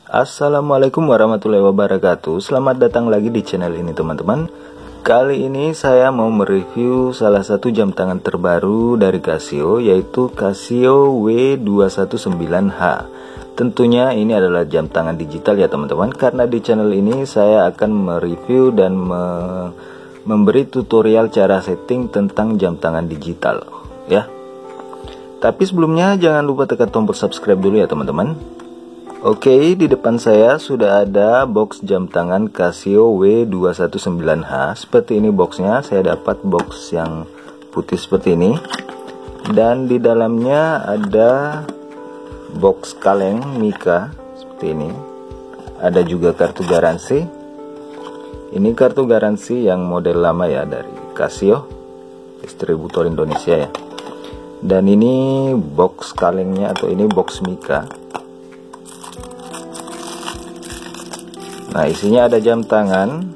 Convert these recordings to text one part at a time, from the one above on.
Assalamualaikum warahmatullahi wabarakatuh. Selamat datang lagi di channel ini teman-teman. Kali ini saya mau mereview salah satu jam tangan terbaru dari Casio, yaitu Casio W219H. Tentunya ini adalah jam tangan digital ya teman-teman, karena di channel ini saya akan mereview dan memberi tutorial cara setting tentang jam tangan digital ya. Tapi sebelumnya jangan lupa tekan tombol subscribe dulu ya teman-teman. Oke, di depan saya sudah ada box jam tangan Casio W219H. Seperti ini boxnya, saya dapat box yang putih seperti ini. Dan di dalamnya ada box kaleng Mika seperti ini. Ada juga kartu garansi. Ini kartu garansi yang model lama ya, dari Casio, distributor Indonesia ya. Dan ini box kalengnya, atau ini box Mika. Nah, isinya ada jam tangan,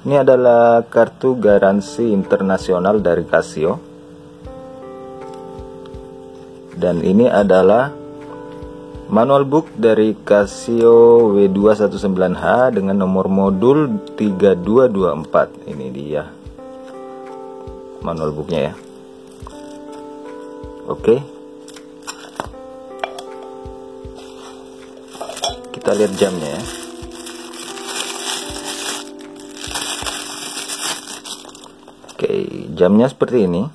ini adalah kartu garansi internasional dari Casio, dan ini adalah manual book dari Casio W219H dengan nomor modul 3224. Ini dia manual booknya ya. Oke, kita lihat jamnya ya. Oke, jamnya seperti ini.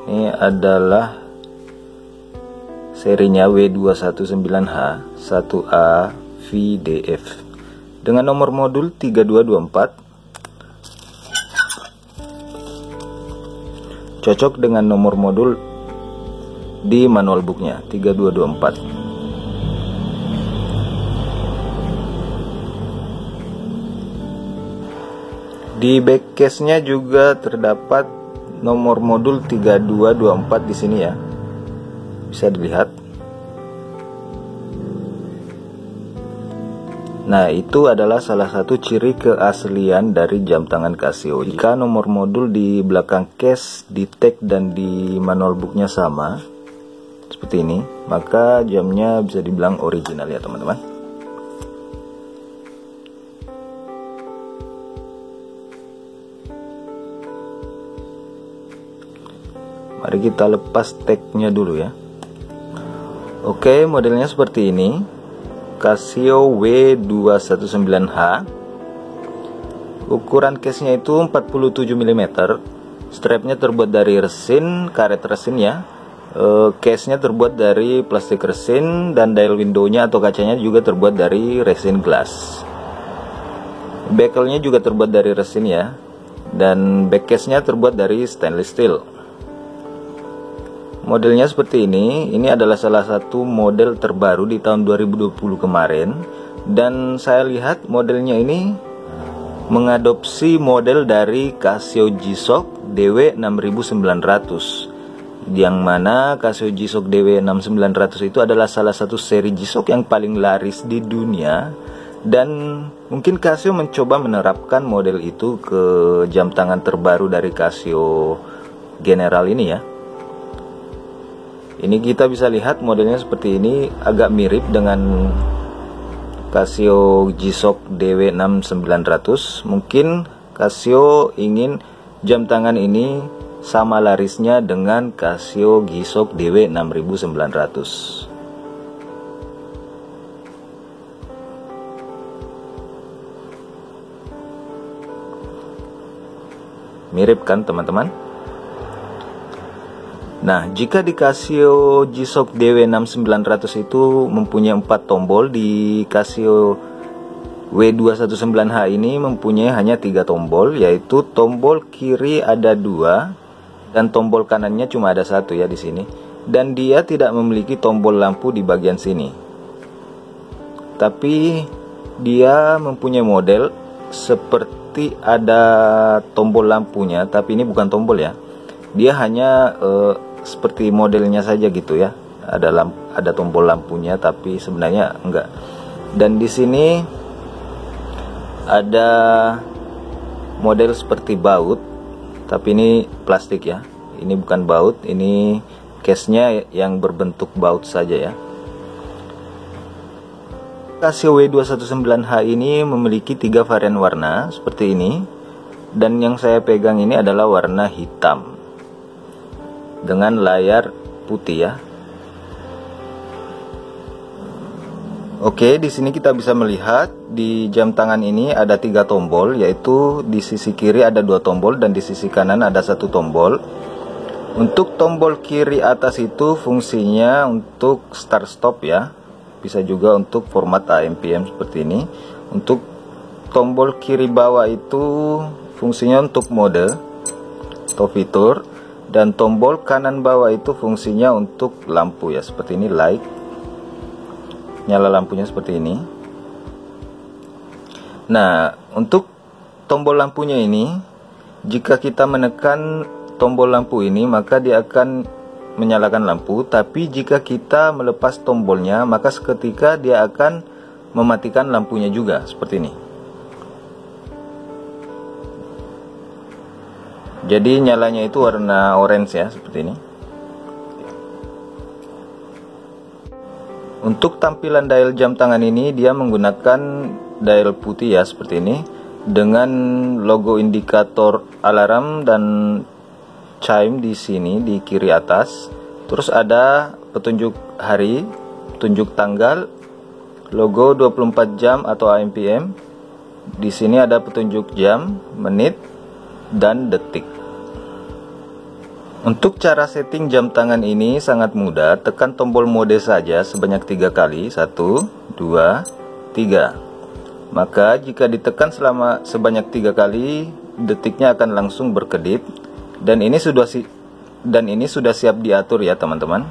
Ini adalah serinya W219H 1A VDF dengan nomor modul 3224. Cocok dengan nomor modul di manual booknya 3224. Di back case-nya juga terdapat nomor modul 3224 di sini ya. Bisa dilihat. Nah, itu adalah salah satu ciri keaslian dari jam tangan Casio. Jika nomor modul di belakang case, di tag dan di manual booknya sama seperti ini, maka jamnya bisa dibilang original ya teman-teman. Mari kita lepas tagnya dulu ya. Oke, modelnya seperti ini, Casio W219H. Ukuran case-nya itu 47 mm. Strapnya terbuat dari resin, karet resin ya. Case-nya terbuat dari plastik resin, dan dial window-nya atau kacanya juga terbuat dari resin glass. Bezel-nya juga terbuat dari resin ya. Dan back case-nya terbuat dari stainless steel. Modelnya seperti ini. Ini adalah salah satu model terbaru di tahun 2020 kemarin, dan saya lihat modelnya ini mengadopsi model dari Casio G-Shock DW6900, yang mana Casio G-Shock DW6900 itu adalah salah satu seri G-Shock yang paling laris di dunia, dan mungkin Casio mencoba menerapkan model itu ke jam tangan terbaru dari Casio General ini ya. Ini kita bisa lihat modelnya seperti ini, agak mirip dengan Casio G-Shock DW6900. Mungkin Casio ingin jam tangan ini sama larisnya dengan Casio G-Shock DW6900. Mirip kan teman-teman? Nah, jika di Casio G-Shock DW6900 itu mempunyai 4 tombol, di Casio W219H ini mempunyai hanya 3 tombol, yaitu tombol kiri ada 2 dan tombol kanannya cuma ada 1 ya di sini. Dan dia tidak memiliki tombol lampu di bagian sini. Tapi dia mempunyai model seperti ada tombol lampunya, tapi ini bukan tombol ya. Dia hanya seperti modelnya saja gitu ya. Ada tombol lampunya, tapi sebenarnya enggak. Dan di sini Ada model seperti baut, tapi ini plastik ya. Ini bukan baut, ini case-nya yang berbentuk baut saja ya. Casio W219H ini memiliki 3 varian warna seperti ini, dan yang saya pegang ini adalah warna hitam dengan layar putih ya. Oke, di sini kita bisa melihat di jam tangan ini ada 3 tombol, yaitu di sisi kiri ada 2 tombol dan di sisi kanan ada 1 tombol. Untuk tombol kiri atas itu fungsinya untuk start stop ya. Bisa juga untuk format AM/PM seperti ini. Untuk tombol kiri bawah itu fungsinya untuk mode atau fitur, dan tombol kanan bawah itu fungsinya untuk lampu ya, seperti ini, light. Nyala lampunya seperti ini. Nah, untuk tombol lampunya ini, jika kita menekan tombol lampu ini, maka dia akan menyalakan lampu. Tapi jika kita melepas tombolnya, maka seketika dia akan mematikan lampunya juga, seperti ini. Jadi nyalanya itu warna orange ya, seperti ini. Untuk tampilan dial jam tangan ini, dia menggunakan dial putih ya, seperti ini, dengan logo indikator alarm dan chime di sini di kiri atas. Terus ada petunjuk hari, petunjuk tanggal, logo 24 jam atau AM/PM. Di sini ada petunjuk jam, menit, dan detik. Untuk cara setting jam tangan ini sangat mudah. Tekan tombol mode saja sebanyak 3 kali. 1, 2, 3. Maka jika ditekan sebanyak 3 kali, detiknya akan langsung berkedip. Dan ini sudah siap diatur ya teman-teman.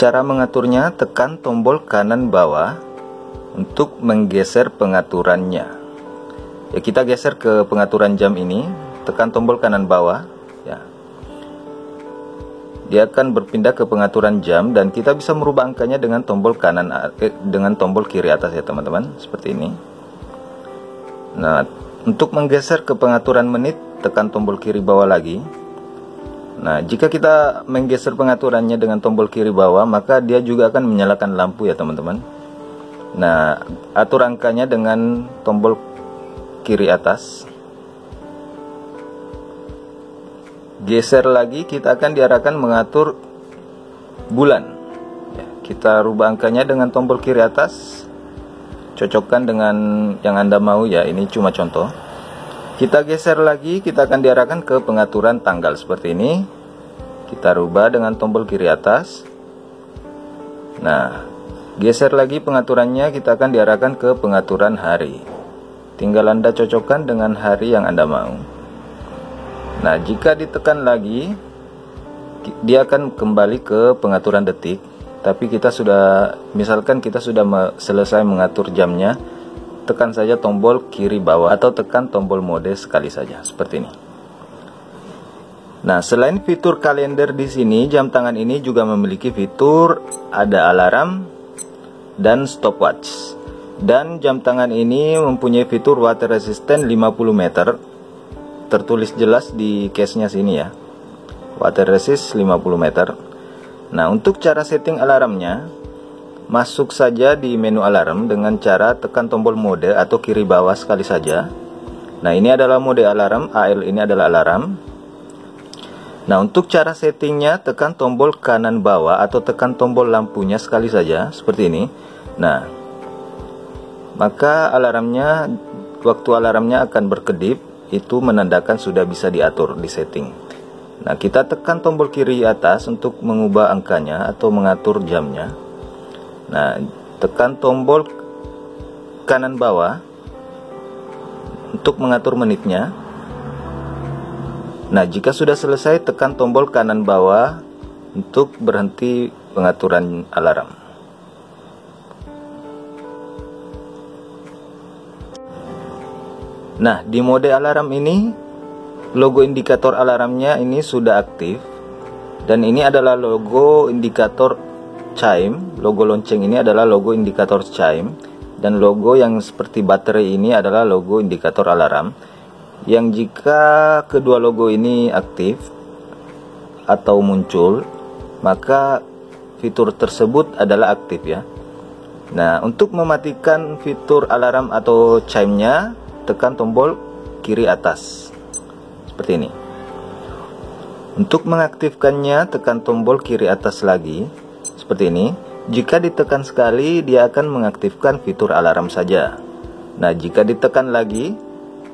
Cara mengaturnya, tekan tombol kanan bawah untuk menggeser pengaturannya. Ya, kita geser ke pengaturan jam ini, tekan tombol kanan bawah ya. Dia akan berpindah ke pengaturan jam, dan kita bisa merubah angkanya dengan tombol kiri atas ya teman-teman, seperti ini. Nah, untuk menggeser ke pengaturan menit, tekan tombol kiri bawah lagi. Nah, jika kita menggeser pengaturannya dengan tombol kiri bawah, maka dia juga akan menyalakan lampu ya teman-teman. Nah, atur angkanya dengan tombol kiri atas. Geser lagi, kita akan diarahkan mengatur bulan ya, kita rubah angkanya dengan tombol kiri atas. Cocokkan dengan yang Anda mau ya, ini cuma contoh. Kita geser lagi, kita akan diarahkan ke pengaturan tanggal seperti ini. Kita rubah dengan tombol kiri atas. Nah, geser lagi pengaturannya, kita akan diarahkan ke pengaturan hari. Tinggal Anda cocokkan dengan hari yang Anda mau. Nah, jika ditekan lagi, dia akan kembali ke pengaturan detik. Tapi misalkan kita sudah selesai mengatur jamnya, tekan saja tombol kiri bawah atau tekan tombol mode sekali saja, seperti ini. Nah, selain fitur kalender di sini, jam tangan ini juga memiliki fitur ada alarm dan stopwatch. Dan jam tangan ini mempunyai fitur water resistant 50 meter. Tertulis jelas di case-nya sini ya. Water resist 50 meter. Nah, untuk cara setting alarmnya, masuk saja di menu alarm dengan cara tekan tombol mode atau kiri bawah sekali saja. Nah, ini adalah mode alarm, AL ini adalah alarm. Nah, untuk cara settingnya, tekan tombol kanan bawah atau tekan tombol lampunya sekali saja, seperti ini. Nah, maka waktu alarmnya akan berkedip, itu menandakan sudah bisa diatur di setting. Nah, kita tekan tombol kiri atas untuk mengubah angkanya atau mengatur jamnya. Nah, tekan tombol kanan bawah untuk mengatur menitnya. Nah, jika sudah selesai, tekan tombol kanan bawah untuk berhenti pengaturan alarm. Nah, di mode alarm ini, logo indikator alarmnya ini sudah aktif. Dan ini adalah logo indikator chime. Logo lonceng ini adalah logo indikator chime. Dan logo yang seperti baterai ini adalah logo indikator alarm, yang jika kedua logo ini aktif atau muncul, maka fitur tersebut adalah aktif ya. Nah, untuk mematikan fitur alarm atau chime-nya, tekan tombol kiri atas seperti ini. Untuk mengaktifkannya, tekan tombol kiri atas lagi seperti ini. Jika ditekan sekali, dia akan mengaktifkan fitur alarm saja. Nah, jika ditekan lagi,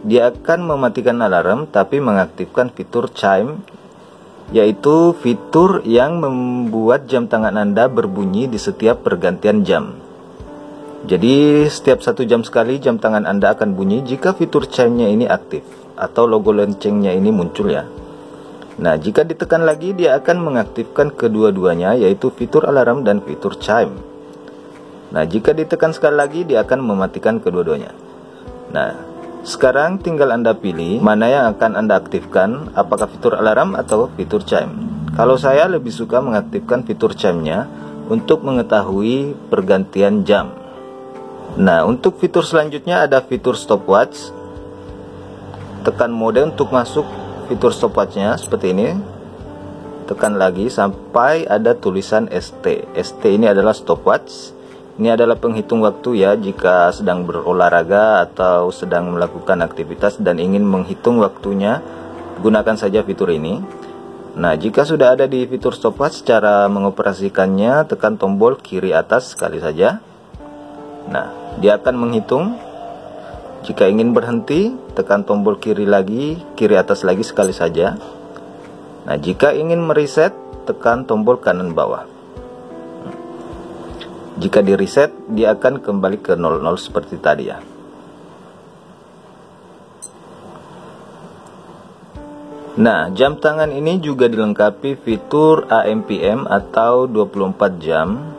dia akan mematikan alarm tapi mengaktifkan fitur chime, yaitu fitur yang membuat jam tangan Anda berbunyi di setiap pergantian jam. Jadi setiap 1 jam sekali jam tangan Anda akan bunyi jika fitur chime-nya ini aktif atau logo loncengnya ini muncul ya. Nah, jika ditekan lagi dia akan mengaktifkan kedua-duanya, yaitu fitur alarm dan fitur chime. Nah, jika ditekan sekali lagi dia akan mematikan kedua-duanya. Nah, sekarang tinggal Anda pilih mana yang akan Anda aktifkan, apakah fitur alarm atau fitur chime. Kalau saya lebih suka mengaktifkan fitur chime-nya untuk mengetahui pergantian jam. Nah, untuk fitur selanjutnya ada fitur stopwatch. Tekan mode untuk masuk fitur stopwatch-nya seperti ini. Tekan lagi sampai ada tulisan ST. ST ini adalah stopwatch. Ini adalah penghitung waktu ya jika sedang berolahraga atau sedang melakukan aktivitas dan ingin menghitung waktunya, gunakan saja fitur ini. Nah, jika sudah ada di fitur stopwatch, cara mengoperasikannya tekan tombol kiri atas sekali saja. Nah, dia akan menghitung. Jika ingin berhenti, tekan tombol kiri atas lagi sekali saja. Nah, jika ingin mereset, tekan tombol kanan bawah. Jika di reset, dia akan kembali ke 00 seperti tadi ya. Nah, jam tangan ini juga dilengkapi fitur AM/PM atau 24 jam.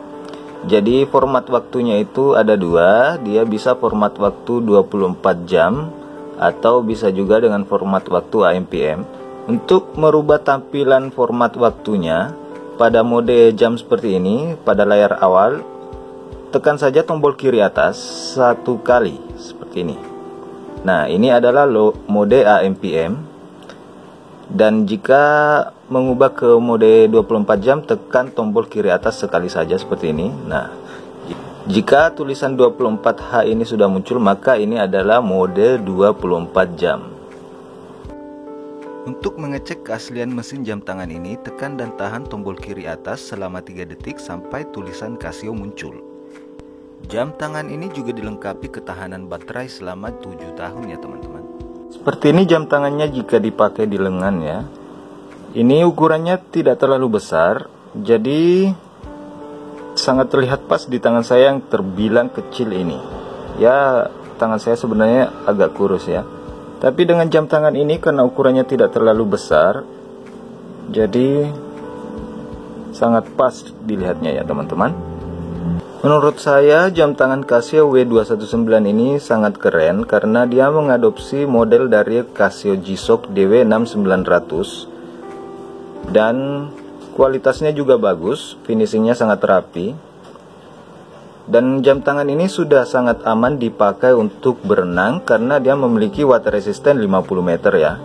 Jadi format waktunya itu ada 2, dia bisa format waktu 24 jam atau bisa juga dengan format waktu AM/PM. Untuk merubah tampilan format waktunya pada mode jam seperti ini, pada layar awal tekan saja tombol kiri atas 1 kali seperti ini. Nah, ini adalah mode AM/PM. Dan jika mengubah ke mode 24 jam, tekan tombol kiri atas sekali saja seperti ini. Nah, jika tulisan 24H ini sudah muncul, maka ini adalah mode 24 jam. Untuk mengecek keaslian mesin jam tangan ini, tekan dan tahan tombol kiri atas selama 3 detik sampai tulisan Casio muncul. Jam tangan ini juga dilengkapi ketahanan baterai selama 7 tahun ya teman-teman. Seperti ini jam tangannya jika dipakai di lengan ya. Ini ukurannya tidak terlalu besar, jadi sangat terlihat pas di tangan saya yang terbilang kecil ini. Ya, tangan saya sebenarnya agak kurus ya. Tapi dengan jam tangan ini karena ukurannya tidak terlalu besar, jadi sangat pas dilihatnya ya teman-teman. Menurut saya jam tangan Casio W219 ini sangat keren karena dia mengadopsi model dari Casio G-Shock DW6900 dan kualitasnya juga bagus, finishingnya sangat rapi. Dan jam tangan ini sudah sangat aman dipakai untuk berenang karena dia memiliki water resistant 50 meter ya.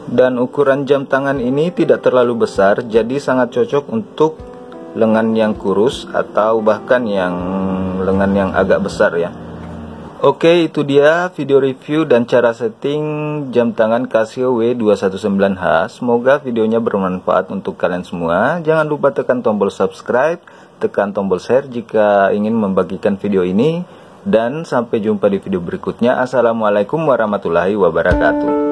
Dan ukuran jam tangan ini tidak terlalu besar, jadi sangat cocok untuk lengan yang kurus atau bahkan yang lengan yang agak besar ya. Oke, itu dia video review dan cara setting jam tangan Casio W219H. Semoga videonya bermanfaat untuk kalian semua. Jangan lupa tekan tombol subscribe, tekan tombol share jika ingin membagikan video ini. Dan sampai jumpa di video berikutnya. Assalamualaikum warahmatullahi wabarakatuh.